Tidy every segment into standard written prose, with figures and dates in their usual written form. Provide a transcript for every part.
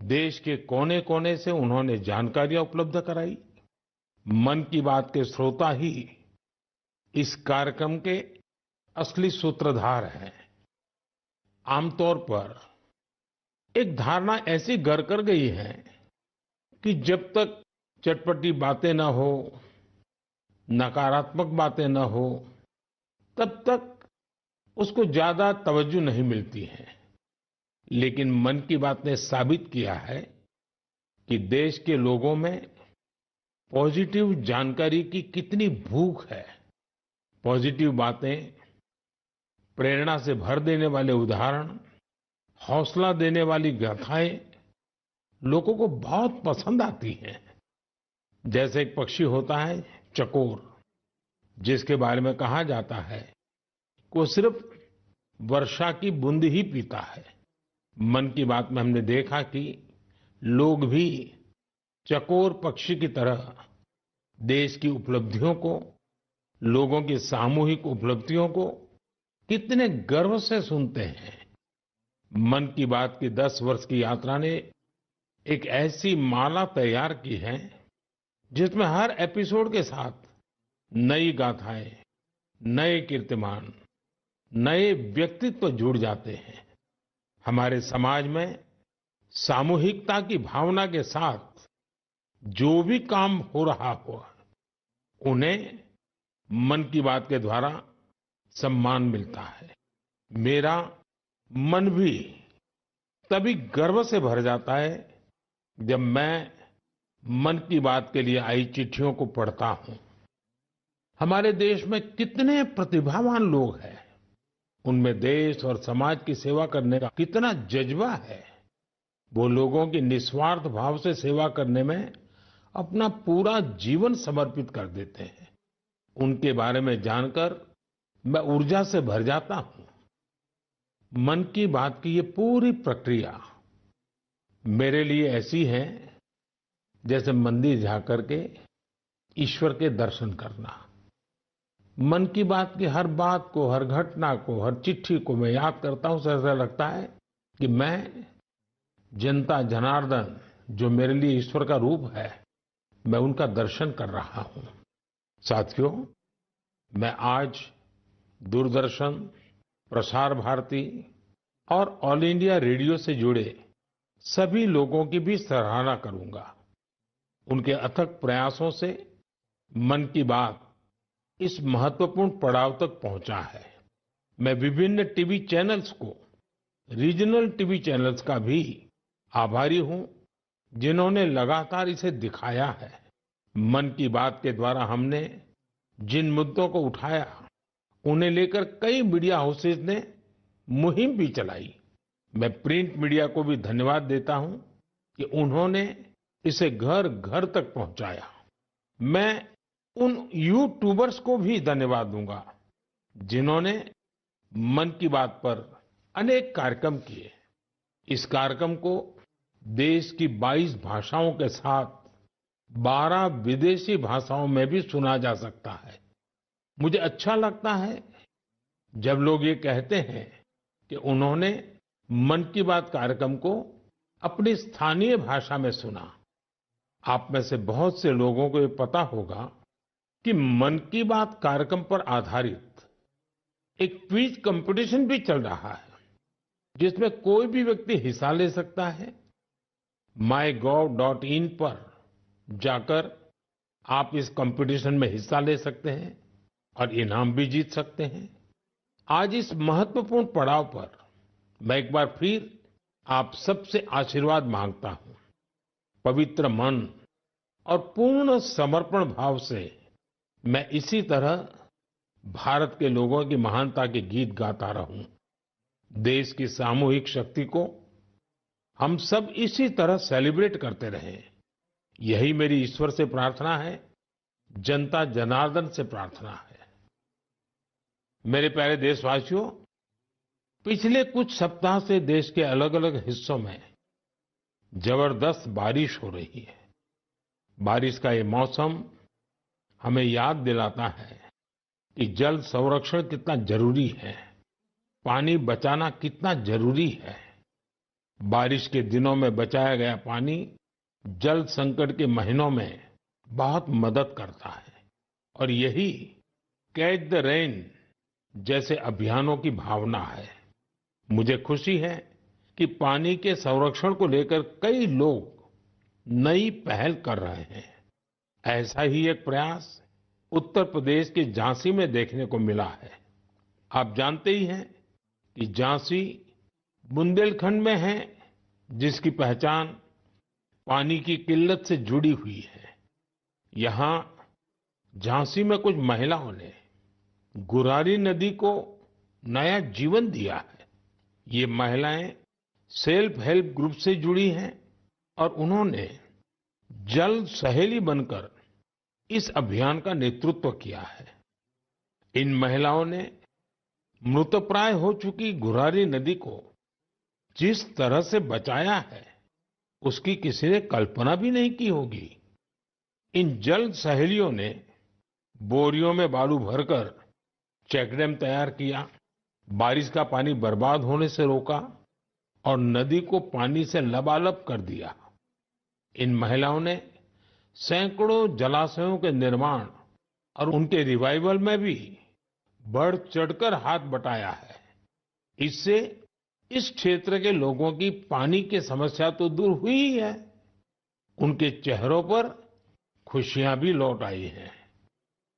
देश के कोने-कोने से उन्होंने जानकारियां उपलब्ध कराई। मन की बात के श्रोता ही इस कार्यक्रम के असली सूत्रधार हैं। आमतौर पर एक धारणा ऐसी घर कर गई है कि जब तक चटपटी बातें न हो, नकारात्मक बातें न हो, तब तक उसको ज्यादा तवज्जो नहीं मिलती है। लेकिन मन की बात ने साबित किया है कि देश के लोगों में पॉजिटिव जानकारी की कितनी भूख है। पॉजिटिव बातें, प्रेरणा से भर देने वाले उदाहरण, हौसला देने वाली गाथाएं लोगों को बहुत पसंद आती हैं। जैसे एक पक्षी होता है चकोर, जिसके बारे में कहा जाता है कि वो सिर्फ वर्षा की बूंद ही पीता है। मन की बात में हमने देखा कि लोग भी चकोर पक्षी की तरह देश की उपलब्धियों को, लोगों की सामूहिक उपलब्धियों को कितने गर्व से सुनते हैं। मन की बात की 10 वर्ष की यात्रा ने एक ऐसी माला तैयार की है जिसमें हर एपिसोड के साथ नई गाथाएं, नए कीर्तिमान, नए व्यक्तित्व जुड़ जाते हैं। हमारे समाज में सामूहिकता की भावना के साथ जो भी काम हो रहा हो, उन्हें मन की बात के द्वारा सम्मान मिलता है। मेरा मन भी तभी गर्व से भर जाता है जब मैं मन की बात के लिए आई चिट्ठियों को पढ़ता हूं। हमारे देश में कितने प्रतिभावान लोग हैं, उनमें देश और समाज की सेवा करने का कितना जज्बा है। वो लोगों की निस्वार्थ भाव से सेवा करने में अपना पूरा जीवन समर्पित कर देते हैं। उनके बारे में जानकर मैं ऊर्जा से भर जाता हूं। मन की बात की ये पूरी प्रक्रिया मेरे लिए ऐसी है जैसे मंदिर जाकर के ईश्वर के दर्शन करना। मन की बात की हर बात को, हर घटना को, हर चिट्ठी को मैं याद करता हूं तो ऐसा लगता है कि मैं जनता जनार्दन, जो मेरे लिए ईश्वर का रूप है, मैं उनका दर्शन कर रहा हूं। साथियों, मैं आज दूरदर्शन, प्रसार भारती और ऑल इंडिया रेडियो से जुड़े सभी लोगों की भी सराहना करूंगा। उनके अथक प्रयासों से मन की बात इस महत्वपूर्ण पड़ाव तक पहुंचा है। मैं विभिन्न टीवी चैनल्स को, रीजनल टीवी चैनल्स का भी आभारी हूं, जिन्होंने लगातार इसे दिखाया है। मन की बात के द्वारा हमने जिन मुद्दों को उठाया, उन्हें लेकर कई मीडिया हाउसेस ने मुहिम भी चलाई। मैं प्रिंट मीडिया को भी धन्यवाद देता हूं कि उन्होंने इसे घर घर तक पहुंचाया। मैं उन यूट्यूबर्स को भी धन्यवाद दूंगा जिन्होंने मन की बात पर अनेक कार्यक्रम किए। इस कार्यक्रम को देश की 22 भाषाओं के साथ 12 विदेशी भाषाओं में भी सुना जा सकता है। मुझे अच्छा लगता है जब लोग ये कहते हैं कि उन्होंने मन की बात कार्यक्रम को अपनी स्थानीय भाषा में सुना। आप में से बहुत से लोगों को ये पता होगा कि मन की बात कार्यक्रम पर आधारित एक क्विज कंपटीशन भी चल रहा है, जिसमें कोई भी व्यक्ति हिस्सा ले सकता है। mygov.in पर जाकर आप इस कंपटीशन में हिस्सा ले सकते हैं और इनाम भी जीत सकते हैं। आज इस महत्वपूर्ण पड़ाव पर मैं एक बार फिर आप सबसे आशीर्वाद मांगता हूं। पवित्र मन और पूर्ण समर्पण भाव से मैं इसी तरह भारत के लोगों की महानता के गीत गाता रहूं। देश की सामूहिक शक्ति को हम सब इसी तरह सेलिब्रेट करते रहें, यही मेरी ईश्वर से प्रार्थना है, जनता जनार्दन से प्रार्थना है। मेरे प्यारे देशवासियों, पिछले कुछ सप्ताह से देश के अलग अलग हिस्सों में जबरदस्त बारिश हो रही है। बारिश का ये मौसम हमें याद दिलाता है कि जल संरक्षण कितना जरूरी है, पानी बचाना कितना जरूरी है। बारिश के दिनों में बचाया गया पानी जल संकट के महीनों में बहुत मदद करता है और यही कैच द रेन जैसे अभियानों की भावना है। मुझे खुशी है कि पानी के संरक्षण को लेकर कई लोग नई पहल कर रहे हैं। ऐसा ही एक प्रयास उत्तर प्रदेश के झांसी में देखने को मिला है। आप जानते ही हैं कि झांसी बुंदेलखंड में है, जिसकी पहचान पानी की किल्लत से जुड़ी हुई है। यहाँ झांसी में कुछ महिलाओं ने गुरारी नदी को नया जीवन दिया है। ये महिलाएं सेल्फ हेल्प ग्रुप से जुड़ी हैं और उन्होंने जल सहेली बनकर इस अभियान का नेतृत्व किया है। इन महिलाओं ने मृतप्राय हो चुकी गुरारी नदी को जिस तरह से बचाया है, उसकी किसी ने कल्पना भी नहीं की होगी। इन जल सहेलियों ने बोरियों में बालू भरकर चेकडैम तैयार किया, बारिश का पानी बर्बाद होने से रोका और नदी को पानी से लबालब कर दिया। इन महिलाओं ने सैकड़ों जलाशयों के निर्माण और उनके रिवाइवल में भी बढ़ चढ़कर हाथ बटाया है। इससे इस क्षेत्र के लोगों की पानी की समस्या तो दूर हुई ही है, उनके चेहरों पर खुशियां भी लौट आई हैं।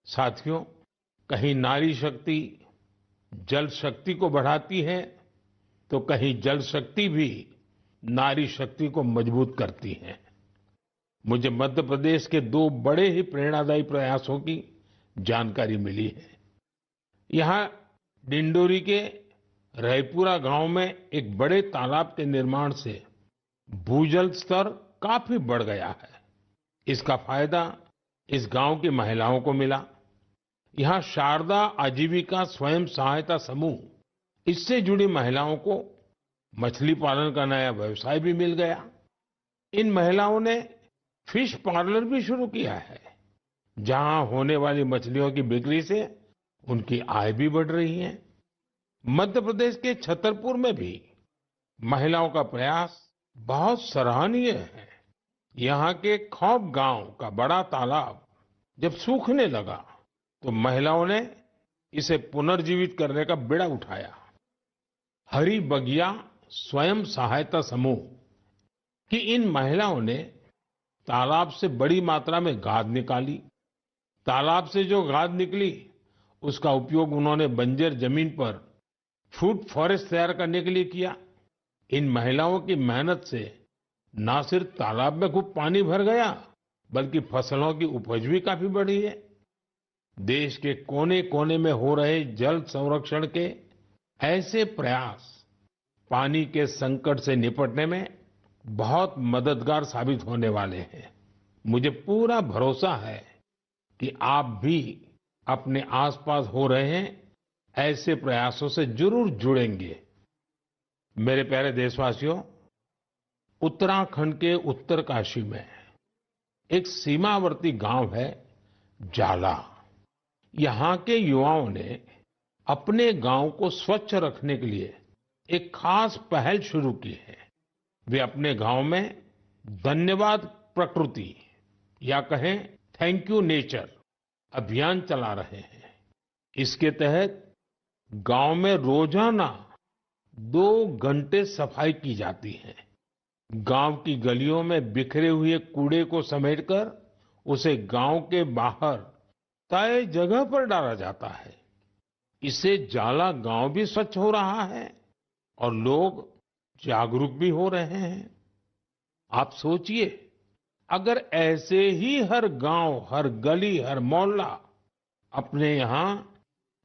साथियों, कहीं नारी शक्ति जल शक्ति को बढ़ाती है, तो कहीं जल शक्ति भी नारी शक्ति को मजबूत करती है। मुझे मध्य प्रदेश के दो बड़े ही प्रेरणादायी प्रयासों की जानकारी मिली है। यहाँ डिंडोरी के रायपुरा गांव में एक बड़े तालाब के निर्माण से भूजल स्तर काफी बढ़ गया है। इसका फायदा इस गांव की महिलाओं को मिला। यहाँ शारदा आजीविका स्वयं सहायता समूह, इससे जुड़ी महिलाओं को मछली पालन का नया व्यवसाय भी मिल गया। इन महिलाओं ने फिश पार्लर भी शुरू किया है, जहां होने वाली मछलियों की बिक्री से उनकी आय भी बढ़ रही है। मध्य प्रदेश के छतरपुर में भी महिलाओं का प्रयास बहुत सराहनीय है। यहाँ के खौब गांव का बड़ा तालाब जब सूखने लगा, तो महिलाओं ने इसे पुनर्जीवित करने का बीड़ा उठाया। हरी बगिया स्वयं सहायता समूह की इन महिलाओं ने तालाब से बड़ी मात्रा में गाद निकाली। तालाब से जो गाद निकली, उसका उपयोग उन्होंने बंजर जमीन पर फूड फॉरेस्ट तैयार करने के लिए किया। इन महिलाओं की मेहनत से न सिर्फ तालाब में खूब पानी भर गया, बल्कि फसलों की उपज भी काफी बढ़ी है। देश के कोने कोने में हो रहे जल संरक्षण के ऐसे प्रयास पानी के संकट से निपटने में बहुत मददगार साबित होने वाले हैं। मुझे पूरा भरोसा है कि आप भी अपने आसपास हो रहे हैं ऐसे प्रयासों से जरूर जुड़ेंगे। मेरे प्यारे देशवासियों, उत्तराखंड के उत्तरकाशी में एक सीमावर्ती गांव है जाला। यहाँ के युवाओं ने अपने गांव को स्वच्छ रखने के लिए एक खास पहल शुरू की है। वे अपने गांव में धन्यवाद प्रकृति या कहें थैंक यू नेचर अभियान चला रहे हैं। इसके तहत गांव में रोजाना 2 घंटे सफाई की जाती है। गांव की गलियों में बिखरे हुए कूड़े को समेटकर उसे गांव के बाहर तय जगह पर डाला जाता है। इससे जाला गांव भी स्वच्छ हो रहा है और लोग जागरूक भी हो रहे हैं। आप सोचिए, अगर ऐसे ही हर गांव, हर गली, हर मोहल्ला अपने यहाँ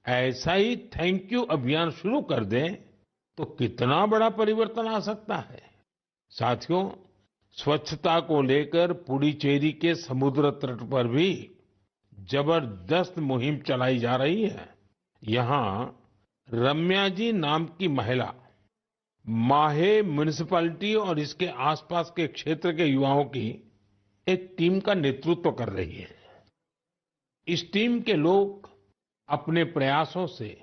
ऐसा ही थैंक यू अभियान शुरू कर दें, तो कितना बड़ा परिवर्तन आ सकता है। साथियों, स्वच्छता को लेकर पुडुचेरी के समुद्र तट पर भी जबरदस्त मुहिम चलाई जा रही है। यहाँ रम्या जी नाम की महिला माहे म्युनिसिपैलिटी और इसके आसपास के क्षेत्र के युवाओं की एक टीम का नेतृत्व कर रही है। इस टीम के लोग अपने प्रयासों से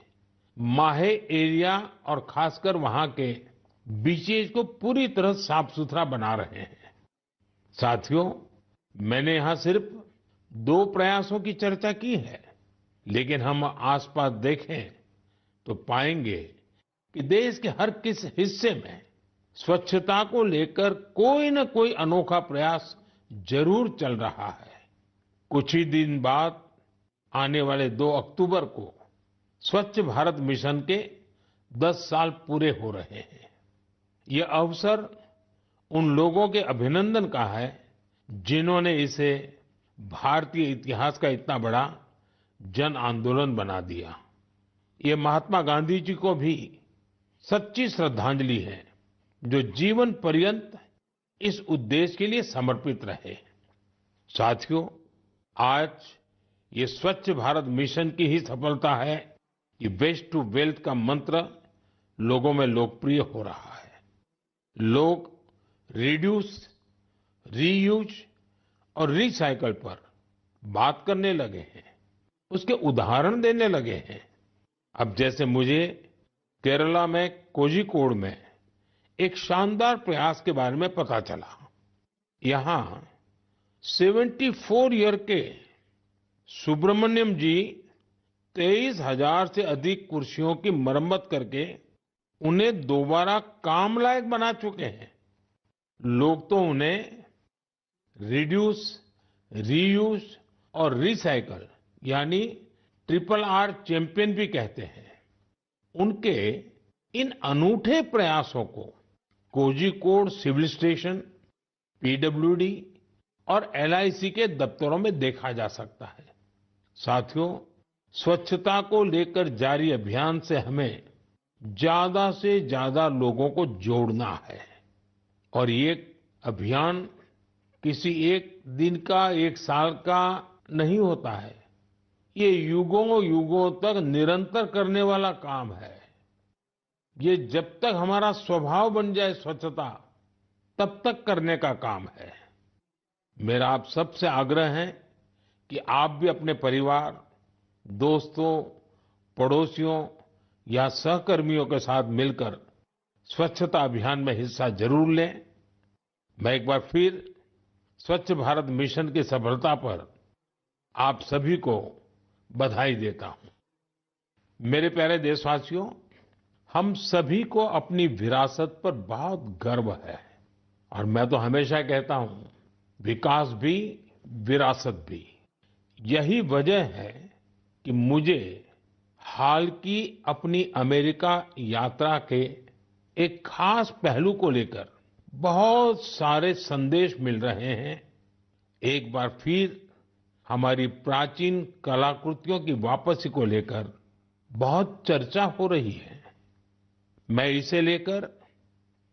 माहे एरिया और खासकर वहां के बीचेस को पूरी तरह साफ सुथरा बना रहे हैं। साथियों, मैंने यहाँ सिर्फ 2 प्रयासों की चर्चा की है, लेकिन हम आसपास देखें तो पाएंगे कि देश के हर किस हिस्से में स्वच्छता को लेकर कोई न कोई अनोखा प्रयास जरूर चल रहा है। कुछ ही दिन बाद आने वाले 2 अक्टूबर को स्वच्छ भारत मिशन के 10 साल पूरे हो रहे हैं। ये अवसर उन लोगों के अभिनंदन का है जिन्होंने इसे भारतीय इतिहास का इतना बड़ा जन आंदोलन बना दिया। ये महात्मा गांधी जी को भी सच्ची श्रद्धांजलि है, जो जीवन पर्यंत इस उद्देश्य के लिए समर्पित रहे। साथियों, आज ये स्वच्छ भारत मिशन की ही सफलता है कि वेस्ट टू वेल्थ का मंत्र लोगों में लोकप्रिय हो रहा है। लोग रिड्यूस, रीयूज और रिसाइकल पर बात करने लगे हैं, उसके उदाहरण देने लगे हैं। अब जैसे मुझे केरला में कोझिकोड में एक शानदार प्रयास के बारे में पता चला। यहाँ 74 ईयर के सुब्रमण्यम जी 23,000 से अधिक कुर्सियों की मरम्मत करके उन्हें दोबारा काम लायक बना चुके हैं। लोग तो उन्हें रिड्यूस, रीयूज और रिसाइकल यानी ट्रिपल आर चैंपियन भी कहते हैं। उनके इन अनूठे प्रयासों को कोझिकोड सिविल स्टेशन, पीडब्ल्यूडी और एलआईसी के दफ्तरों में देखा जा सकता है। साथियों, स्वच्छता को लेकर जारी अभियान से हमें ज्यादा से ज्यादा लोगों को जोड़ना है। और ये अभियान किसी एक दिन का, एक साल का नहीं होता है। ये युगों युगों तक निरंतर करने वाला काम है। ये जब तक हमारा स्वभाव बन जाए स्वच्छता, तब तक करने का काम है। मेरा आप सबसे आग्रह है कि आप भी अपने परिवार, दोस्तों, पड़ोसियों या सहकर्मियों के साथ मिलकर स्वच्छता अभियान में हिस्सा जरूर लें। मैं एक बार फिर स्वच्छ भारत मिशन की सफलता पर आप सभी को बधाई देता हूं। मेरे प्यारे देशवासियों, हम सभी को अपनी विरासत पर बहुत गर्व है और मैं तो हमेशा कहता हूं, विकास भी, विरासत भी। यही वजह है कि मुझे हाल की अपनी अमेरिका यात्रा के एक खास पहलू को लेकर बहुत सारे संदेश मिल रहे हैं। एक बार फिर हमारी प्राचीन कलाकृतियों की वापसी को लेकर बहुत चर्चा हो रही है। मैं इसे लेकर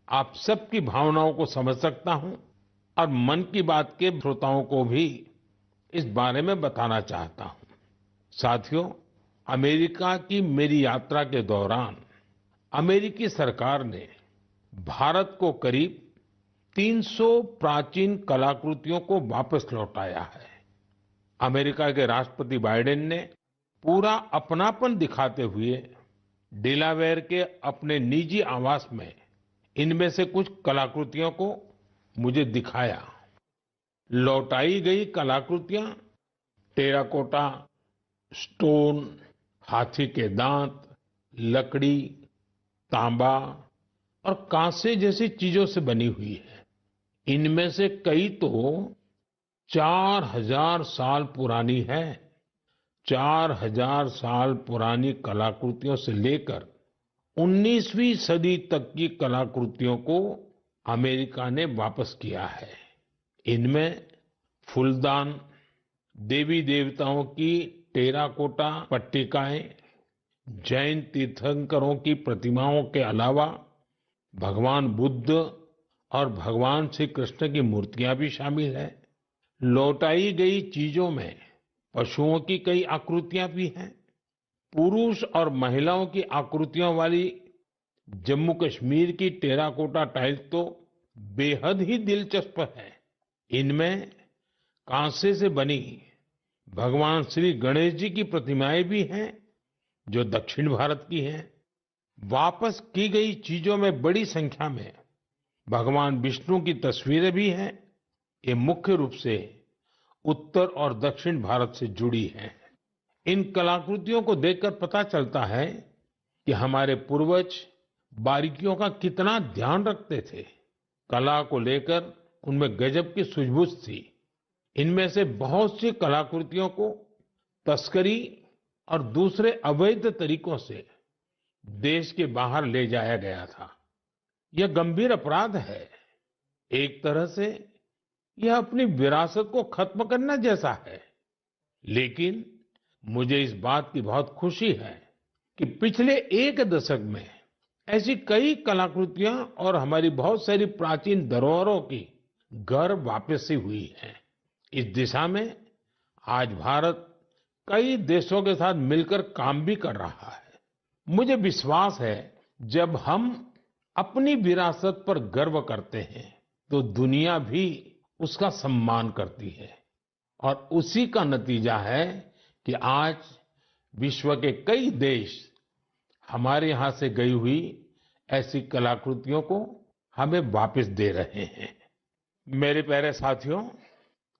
आप सबकी भावनाओं को समझ सकता हूं और मन की बात के श्रोताओं को भी इस बारे में बताना चाहता हूं। साथियों, अमेरिका की मेरी यात्रा के दौरान अमेरिकी सरकार ने भारत को करीब 300 प्राचीन कलाकृतियों को वापस लौटाया है। अमेरिका के राष्ट्रपति बाइडेन ने पूरा अपनापन दिखाते हुए डेलावेयर के अपने निजी आवास में इनमें से कुछ कलाकृतियों को मुझे दिखाया। लौटाई गई कलाकृतियां टेराकोटा, स्टोन, हाथी के दांत, लकड़ी, तांबा और कांसे जैसी चीजों से बनी हुई है। इनमें से कई तो 4000 साल पुरानी है। 4000 साल पुरानी कलाकृतियों से लेकर 19वीं सदी तक की कलाकृतियों को अमेरिका ने वापस किया है। इनमें फूलदान, देवी देवताओं की टेराकोटा पट्टिकाएं, जैन तीर्थंकरों की प्रतिमाओं के अलावा भगवान बुद्ध और भगवान श्री कृष्ण की मूर्तियां भी शामिल है। लौटाई गई चीजों में पशुओं की कई आकृतियां भी हैं। पुरुष और महिलाओं की आकृतियों वाली जम्मू कश्मीर की टेराकोटा टाइल्स तो बेहद ही दिलचस्प है। इनमें कांसे से बनी भगवान श्री गणेश जी की प्रतिमाएं भी हैं, जो दक्षिण भारत की हैं। वापस की गई चीजों में बड़ी संख्या में भगवान विष्णु की तस्वीरें भी हैं। ये मुख्य रूप से उत्तर और दक्षिण भारत से जुड़ी हैं। इन कलाकृतियों को देखकर पता चलता है कि हमारे पूर्वज बारीकियों का कितना ध्यान रखते थे। कला को लेकर उनमें गजब की सूझबूझ थी। इनमें से बहुत सी कलाकृतियों को तस्करी और दूसरे अवैध तरीकों से देश के बाहर ले जाया गया था। यह गंभीर अपराध है। एक तरह से यह अपनी विरासत को खत्म करना जैसा है। लेकिन मुझे इस बात की बहुत खुशी है कि पिछले एक दशक में ऐसी कई कलाकृतियां और हमारी बहुत सारी प्राचीन धरोहरों की घर वापसी हुई है। इस दिशा में आज भारत कई देशों के साथ मिलकर काम भी कर रहा है। मुझे विश्वास है जब हम अपनी विरासत पर गर्व करते हैं तो दुनिया भी उसका सम्मान करती है। और उसी का नतीजा है कि आज विश्व के कई देश हमारे यहाँ से गई हुई ऐसी कलाकृतियों को हमें वापस दे रहे हैं। मेरे प्यारे साथियों,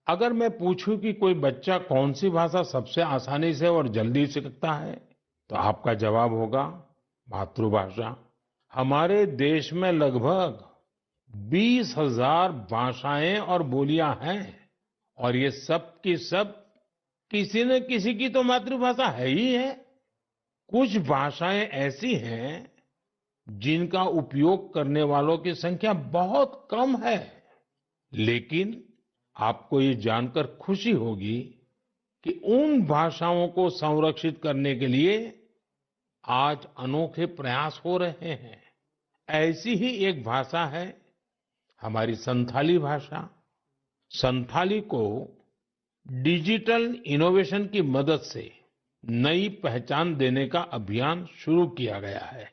अगर मैं पूछूं कि कोई बच्चा कौन सी भाषा सबसे आसानी से और जल्दी सीखता है, तो आपका जवाब होगा मातृभाषा। हमारे देश में लगभग 20,000 भाषाएं और बोलियां हैं और ये सब की सब किसी न किसी की तो मातृभाषा है ही है। कुछ भाषाएं ऐसी हैं जिनका उपयोग करने वालों की संख्या बहुत कम है। लेकिन आपको ये जानकर खुशी होगी कि उन भाषाओं को संरक्षित करने के लिए आज अनोखे प्रयास हो रहे हैं। ऐसी ही एक भाषा है हमारी संथाली भाषा। संथाली को डिजिटल इनोवेशन की मदद से नई पहचान देने का अभियान शुरू किया गया है।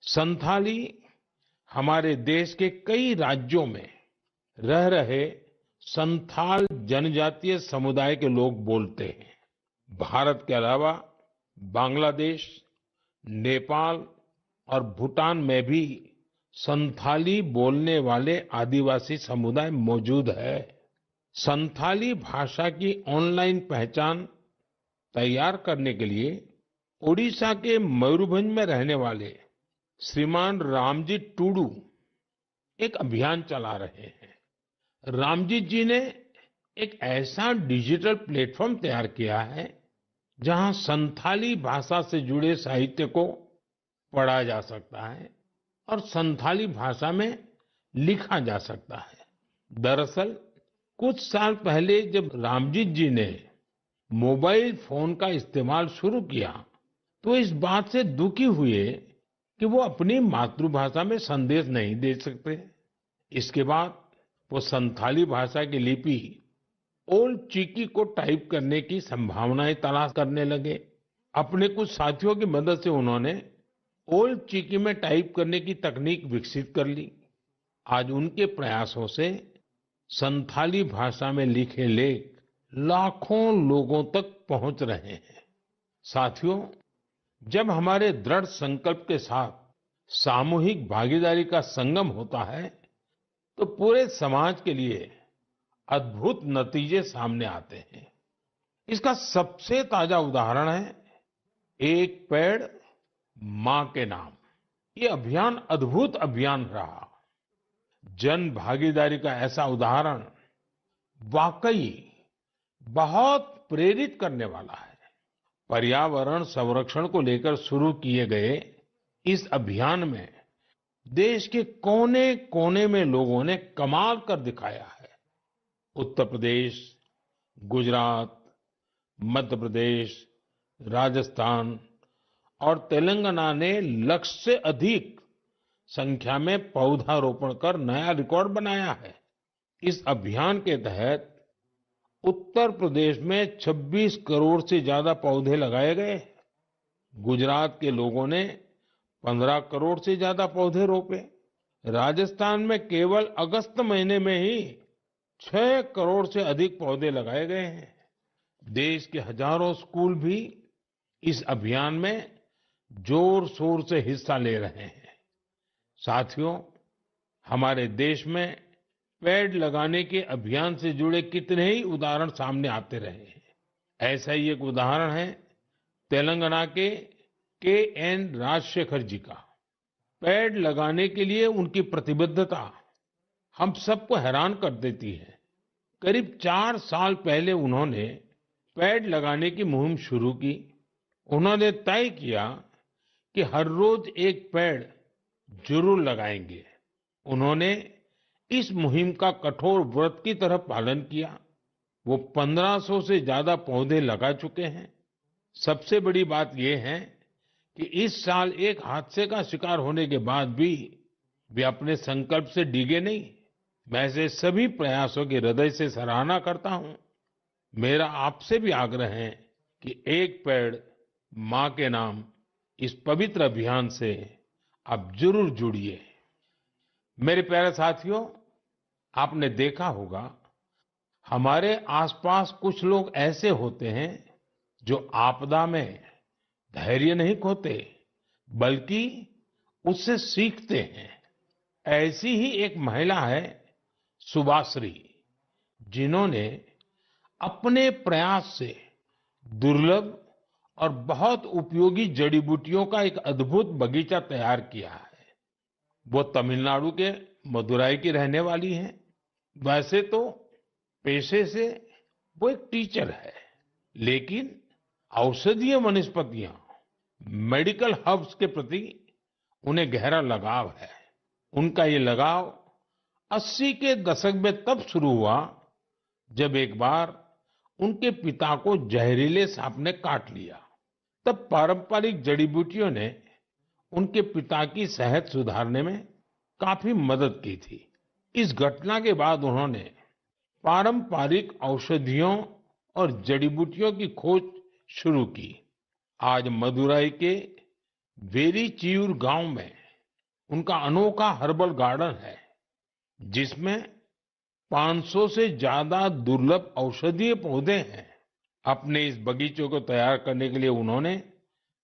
संथाली हमारे देश के कई राज्यों में रह रहे संथाल जनजातीय समुदाय के लोग बोलते हैं। भारत के अलावा बांग्लादेश, नेपाल और भूटान में भी संथाली बोलने वाले आदिवासी समुदाय मौजूद है। संथाली भाषा की ऑनलाइन पहचान तैयार करने के लिए ओडिशा के मयूरभंज में रहने वाले श्रीमान रामजी टूडू एक अभियान चला रहे हैं। रामजीत जी ने एक ऐसा डिजिटल प्लेटफॉर्म तैयार किया है जहां संथाली भाषा से जुड़े साहित्य को पढ़ा जा सकता है और संथाली भाषा में लिखा जा सकता है। दरअसल कुछ साल पहले जब रामजीत जी ने मोबाइल फोन का इस्तेमाल शुरू किया तो इस बात से दुखी हुए कि वो अपनी मातृभाषा में संदेश नहीं दे सकते। इसके बाद वो संथाली भाषा की लिपि ओल्ड चिकी को टाइप करने की संभावनाएं तलाश करने लगे। अपने कुछ साथियों की मदद से उन्होंने ओल्ड चिकी में टाइप करने की तकनीक विकसित कर ली। आज उनके प्रयासों से संथाली भाषा में लिखे लेख लाखों लोगों तक पहुंच रहे हैं। साथियों, जब हमारे दृढ़ संकल्प के साथ सामूहिक भागीदारी का संगम होता है तो पूरे समाज के लिए अद्भुत नतीजे सामने आते हैं। इसका सबसे ताजा उदाहरण है एक पेड़ मां के नाम। ये अभियान अद्भुत अभियान रहा। जन भागीदारी का ऐसा उदाहरण वाकई बहुत प्रेरित करने वाला है। पर्यावरण संरक्षण को लेकर शुरू किए गए इस अभियान में देश के कोने कोने में लोगों ने कमाल कर दिखाया है। उत्तर प्रदेश, गुजरात, मध्य प्रदेश, राजस्थान और तेलंगाना ने लक्ष्य से अधिक संख्या में पौधारोपण कर नया रिकॉर्ड बनाया है। इस अभियान के तहत उत्तर प्रदेश में 26 करोड़ से ज्यादा पौधे लगाए गए। गुजरात के लोगों ने 15 करोड़ से ज्यादा पौधे रोपे। राजस्थान में केवल अगस्त महीने में ही 6 करोड़ से अधिक पौधे लगाए गए हैं। देश के हजारों स्कूल भी इस अभियान में जोर शोर से हिस्सा ले रहे हैं। साथियों, हमारे देश में पेड़ लगाने के अभियान से जुड़े कितने ही उदाहरण सामने आते रहे हैं। ऐसा ही एक उदाहरण है तेलंगाना के एन राजशेखर जी का। पेड़ लगाने के लिए उनकी प्रतिबद्धता हम सबको हैरान कर देती है। करीब 4 साल पहले उन्होंने पेड़ लगाने की मुहिम शुरू की। उन्होंने तय किया कि हर रोज एक पेड़ जरूर लगाएंगे। उन्होंने इस मुहिम का कठोर व्रत की तरह पालन किया। वो 1500 से ज्यादा पौधे लगा चुके हैं। सबसे बड़ी बात यह है कि इस साल एक हादसे का शिकार होने के बाद भी वे अपने संकल्प से डिगे नहीं। मैं ऐसे सभी प्रयासों की हृदय से सराहना करता हूं। मेरा आपसे भी आग्रह है कि एक पेड़ मां के नाम इस पवित्र अभियान से आप जरूर जुड़िए। मेरे प्यारे साथियों, आपने देखा होगा हमारे आसपास कुछ लोग ऐसे होते हैं जो आपदा में धैर्य नहीं खोते बल्कि उससे सीखते हैं। ऐसी ही एक महिला है सुभाश्री, जिन्होंने अपने प्रयास से दुर्लभ और बहुत उपयोगी जड़ी बूटियों का एक अद्भुत बगीचा तैयार किया है। वो तमिलनाडु के मदुराई की रहने वाली हैं। वैसे तो पेशे से वो एक टीचर है, लेकिन औषधीय वनस्पतियां, मेडिकल हर्ब्स के प्रति उन्हें गहरा लगाव है। उनका ये लगाव 80 के दशक में तब शुरू हुआ जब एक बार उनके पिता को जहरीले सांप ने काट लिया। तब पारंपरिक जड़ी बूटियों ने उनके पिता की सेहत सुधारने में काफी मदद की थी। इस घटना के बाद उन्होंने पारंपरिक औषधियों और जड़ी बूटियों की खोज शुरू की। आज मदुराई के वेरीचियूर गांव में उनका अनोखा हर्बल गार्डन है, जिसमें 500 से ज्यादा दुर्लभ औषधीय पौधे हैं। अपने इस बगीचे को तैयार करने के लिए उन्होंने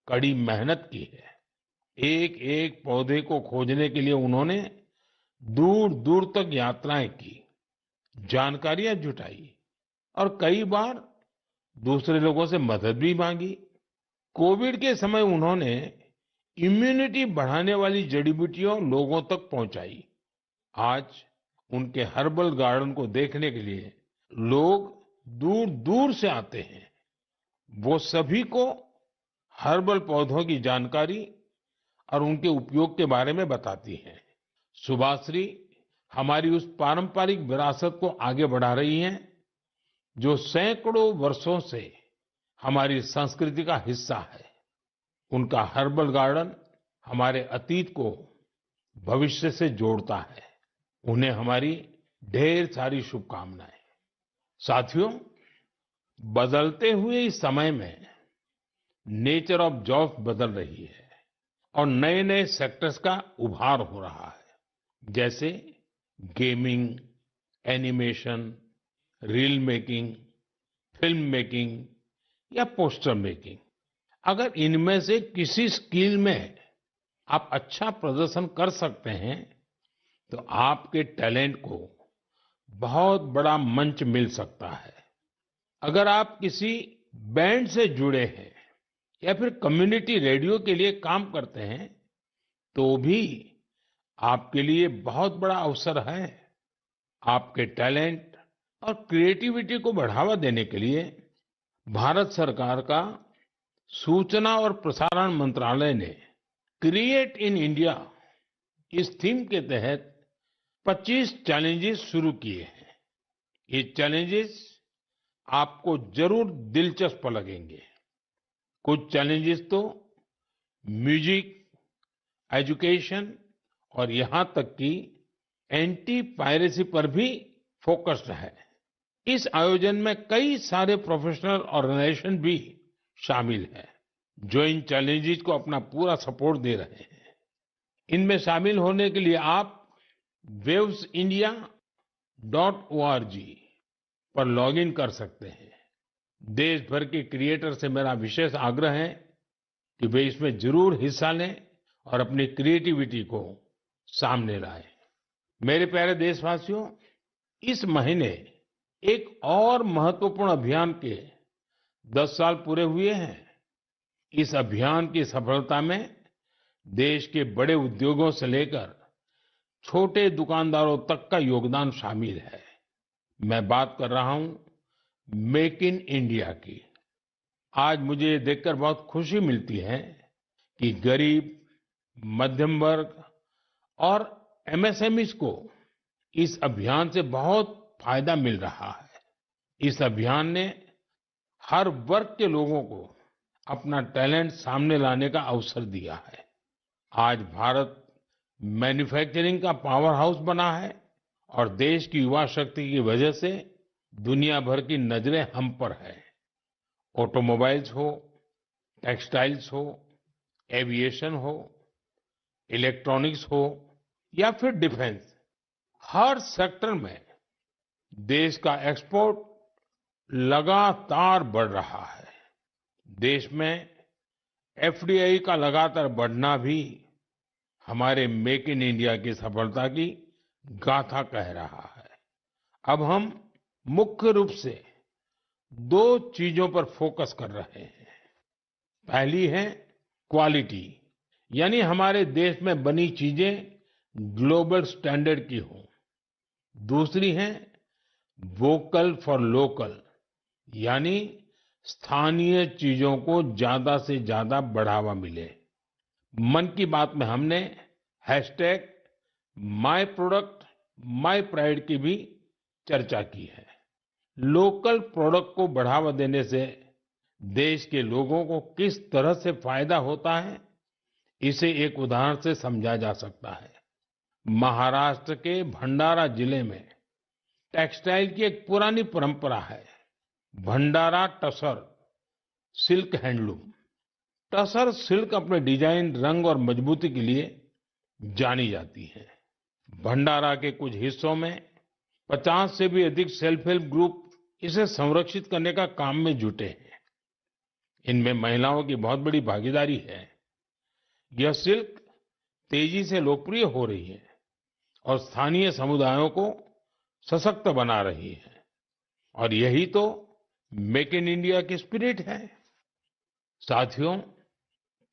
कड़ी मेहनत की है। एक एक पौधे को खोजने के लिए उन्होंने दूर दूर तक यात्राएं की, जानकारियां जुटाई और कई बार दूसरे लोगों से मदद भी मांगी। कोविड के समय उन्होंने इम्यूनिटी बढ़ाने वाली जड़ी बूटियां लोगों तक पहुंचाई। आज उनके हर्बल गार्डन को देखने के लिए लोग दूर दूर से आते हैं। वो सभी को हर्बल पौधों की जानकारी और उनके उपयोग के बारे में बताती हैं। सुभाश्री हमारी उस पारंपरिक विरासत को आगे बढ़ा रही हैं जो सैकड़ों वर्षों से हमारी संस्कृति का हिस्सा है। उनका हर्बल गार्डन हमारे अतीत को भविष्य से जोड़ता है। उन्हें हमारी ढेर सारी शुभकामनाएं। साथियों, बदलते हुए इस समय में नेचर ऑफ जॉब्स बदल रही है और नए नए सेक्टर्स का उभार हो रहा है, जैसे gaming, animation, reel making, film making या पोस्टर मेकिंग। अगर इनमें से किसी स्किल में आप अच्छा प्रदर्शन कर सकते हैं तो आपके टैलेंट को बहुत बड़ा मंच मिल सकता है। अगर आप किसी बैंड से जुड़े हैं या फिर कम्युनिटी रेडियो के लिए काम करते हैं तो भी आपके लिए बहुत बड़ा अवसर है। आपके टैलेंट और क्रिएटिविटी को बढ़ावा देने के लिए भारत सरकार का सूचना और प्रसारण मंत्रालय ने क्रिएट इन इंडिया इस थीम के तहत 25 चैलेंजेस शुरू किए हैं। ये चैलेंजेस आपको जरूर दिलचस्प लगेंगे। कुछ चैलेंजेस तो म्यूजिक, एजुकेशन और यहाँ तक कि एंटी पायरेसी पर भी फोकस्ड है। इस आयोजन में कई सारे प्रोफेशनल ऑर्गेनाइजेशन भी शामिल हैं जो इन चैलेंजेस को अपना पूरा सपोर्ट दे रहे हैं। इनमें शामिल होने के लिए आप wavesindia.org पर लॉगिन कर सकते हैं। देश भर के क्रिएटर से मेरा विशेष आग्रह है कि वे इसमें जरूर हिस्सा लें और अपनी क्रिएटिविटी को सामने लाएं। मेरे प्यारे देशवासियों, इस महीने एक और महत्वपूर्ण अभियान के 10 साल पूरे हुए हैं। इस अभियान की सफलता में देश के बड़े उद्योगों से लेकर छोटे दुकानदारों तक का योगदान शामिल है। मैं बात कर रहा हूं मेक इन इंडिया की। आज मुझे ये देखकर बहुत खुशी मिलती है कि गरीब, मध्यम वर्ग और एमएसएमईज को इस अभियान से बहुत फायदा मिल रहा है। इस अभियान ने हर वर्ग के लोगों को अपना टैलेंट सामने लाने का अवसर दिया है। आज भारत मैन्युफैक्चरिंग का पावर हाउस बना है और देश की युवा शक्ति की वजह से दुनिया भर की नजरें हम पर है। ऑटोमोबाइल्स हो, टेक्सटाइल्स हो, एविएशन हो, इलेक्ट्रॉनिक्स हो या फिर डिफेंस, हर सेक्टर में देश का एक्सपोर्ट लगातार बढ़ रहा है। देश में एफडीआई का लगातार बढ़ना भी हमारे मेक इन इंडिया की सफलता की गाथा कह रहा है। अब हम मुख्य रूप से दो चीजों पर फोकस कर रहे हैं। पहली है क्वालिटी, यानी हमारे देश में बनी चीजें ग्लोबल स्टैंडर्ड की हो। दूसरी है वोकल फॉर लोकल, यानी स्थानीय चीजों को ज्यादा से ज्यादा बढ़ावा मिले। मन की बात में हमने hashtag my product my pride की भी चर्चा की है। लोकल प्रोडक्ट को बढ़ावा देने से देश के लोगों को किस तरह से फायदा होता है, इसे एक उदाहरण से समझा जा सकता है। महाराष्ट्र के भंडारा जिले में टेक्सटाइल की एक पुरानी परंपरा है, Bhandara tussar silk handloom. Tussar silk अपने डिजाइन, रंग और मजबूती के लिए जानी जाती है। भंडारा के कुछ हिस्सों में 50 से भी अधिक सेल्फ हेल्प ग्रुप इसे संरक्षित करने का काम में जुटे हैं। इनमें महिलाओं की बहुत बड़ी भागीदारी है। यह सिल्क तेजी से लोकप्रिय हो रही है और स्थानीय समुदायों को सशक्त बना रही है। और यही तो मेक इन इंडिया की स्पिरिट है। साथियों,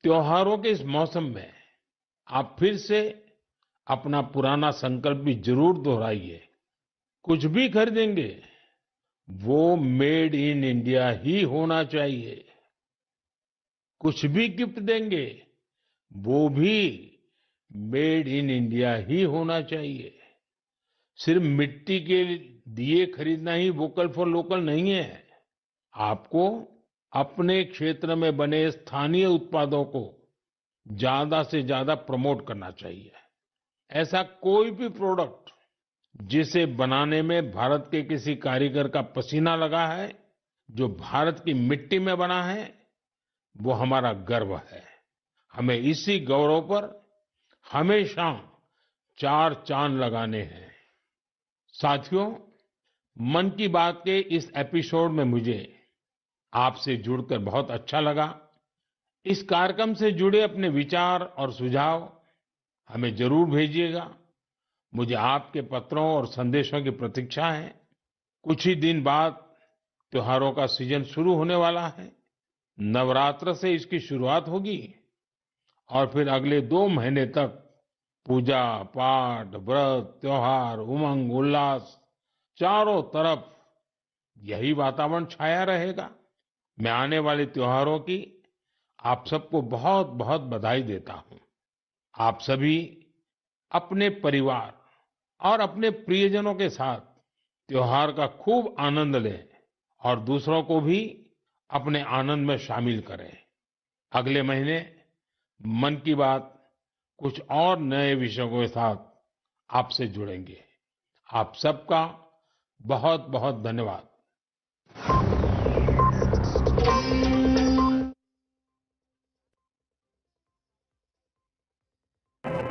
त्योहारों के इस मौसम में आप फिर से अपना पुराना संकल्प भी जरूर दोहराइए। कुछ भी खरीदेंगे वो मेड इन इंडिया ही होना चाहिए। कुछ भी गिफ्ट देंगे वो भी मेड इन इंडिया ही होना चाहिए। सिर्फ मिट्टी के दिए खरीदना ही वोकल फॉर लोकल नहीं है। आपको अपने क्षेत्र में बने स्थानीय उत्पादों को ज्यादा से ज्यादा प्रमोट करना चाहिए। ऐसा कोई भी प्रोडक्ट जिसे बनाने में भारत के किसी कारीगर का पसीना लगा है, जो भारत की मिट्टी में बना है, वो हमारा गर्व है। हमें इसी गौरव पर हमेशा 4 चांद लगाने हैं। साथियों, मन की बात के इस एपिसोड में मुझे आपसे जुड़कर बहुत अच्छा लगा। इस कार्यक्रम से जुड़े अपने विचार और सुझाव हमें जरूर भेजिएगा। मुझे आपके पत्रों और संदेशों की प्रतीक्षा है। कुछ ही दिन बाद त्योहारों का सीजन शुरू होने वाला है। नवरात्र से इसकी शुरुआत होगी और फिर अगले 2 महीने तक पूजा पाठ, व्रत, त्योहार, उमंग उल्लास, चारों तरफ यही वातावरण छाया रहेगा। मैं आने वाले त्योहारों की आप सबको बहुत बहुत बधाई देता हूं। आप सभी अपने परिवार और अपने प्रियजनों के साथ त्योहार का खूब आनंद लें और दूसरों को भी अपने आनंद में शामिल करें। अगले महीने मन की बात कुछ और नए विषयों के साथ आपसे जुड़ेंगे। आप सबका बहुत बहुत धन्यवाद।